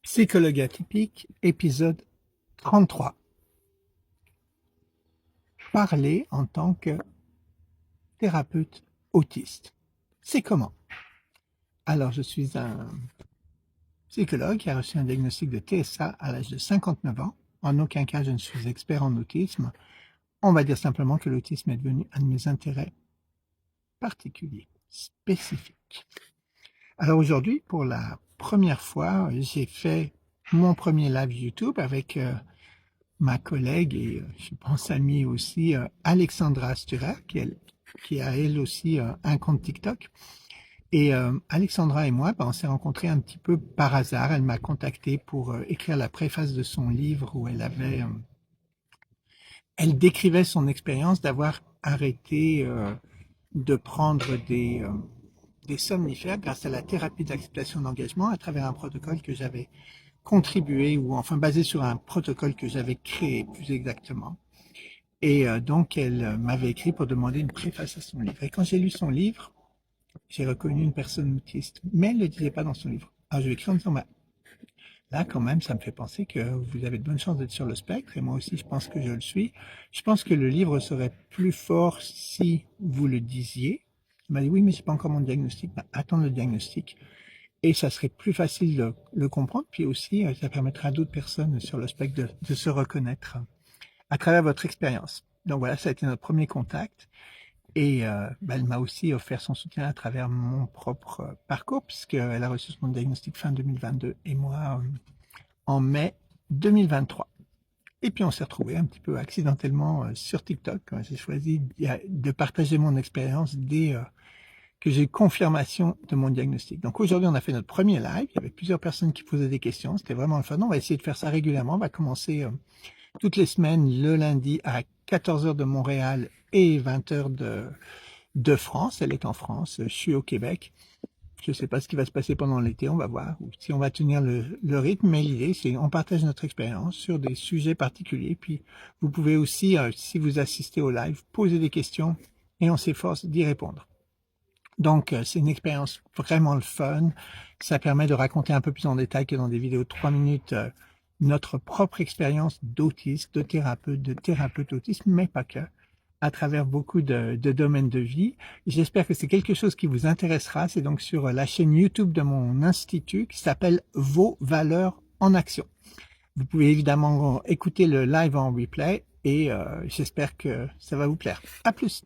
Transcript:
Psychologue atypique, épisode 33. Parler en tant que thérapeute autiste. C'est comment? Alors, je suis un psychologue qui a reçu un diagnostic de TSA à l'âge de 59 ans. En aucun cas, je ne suis expert en autisme. On va dire simplement que l'autisme est devenu un de mes intérêts particuliers, spécifiques. Alors aujourd'hui, pour la première fois, j'ai fait mon premier live YouTube avec ma collègue et je pense amie aussi, Alexandra Sturer, qui a elle aussi un compte TikTok. Et Alexandra et moi, on s'est rencontrés un petit peu par hasard. Elle m'a contacté pour écrire la préface de son livre où elle décrivait son expérience d'avoir arrêté de prendre des somnifères grâce à la thérapie d'acceptation d'engagement à travers un protocole que j'avais contribué, ou enfin basé sur un protocole que j'avais créé plus exactement. Et donc elle m'avait écrit pour demander une préface à son livre. Et quand j'ai lu son livre, j'ai reconnu une personne autiste, mais elle ne le disait pas dans son livre. Alors je lui ai écrit en disant, bah, là quand même, ça me fait penser que vous avez de bonnes chances d'être sur le spectre, et moi aussi je pense que je le suis. Je pense que le livre serait plus fort si vous le disiez. Il m'a dit, oui, mais c'est pas encore mon diagnostic. Bah, attends le diagnostic. Et ça serait plus facile de le comprendre, puis aussi ça permettra à d'autres personnes sur le spectre de se reconnaître à travers votre expérience. Donc voilà, ça a été notre premier contact. Et elle m'a aussi offert son soutien à travers mon propre parcours, puisqu'elle a reçu son diagnostic fin 2022 et moi en mai 2023. Et puis on s'est retrouvés un petit peu accidentellement sur TikTok. J'ai choisi de partager mon expérience dès que j'ai eu confirmation de mon diagnostic. Donc aujourd'hui, on a fait notre premier live. Il y avait plusieurs personnes qui posaient des questions. C'était vraiment le fun. On va essayer de faire ça régulièrement. On va commencer toutes les semaines, le lundi à 14h de Montréal et 20h de France. Elle est en France. Je suis au Québec. Je ne sais pas ce qui va se passer pendant l'été. On va voir si on va tenir le rythme. Mais l'idée, c'est on partage notre expérience sur des sujets particuliers. Puis vous pouvez aussi, si vous assistez au live, poser des questions et on s'efforce d'y répondre. Donc, c'est une expérience vraiment le fun. Ça permet de raconter un peu plus en détail que dans des vidéos de 3 minutes notre propre expérience d'autiste, de thérapeute autiste, mais pas que, à travers beaucoup de domaines de vie. J'espère que c'est quelque chose qui vous intéressera. C'est donc sur la chaîne YouTube de mon institut qui s'appelle Vos valeurs en action. Vous pouvez évidemment écouter le live en replay et j'espère que ça va vous plaire. À plus!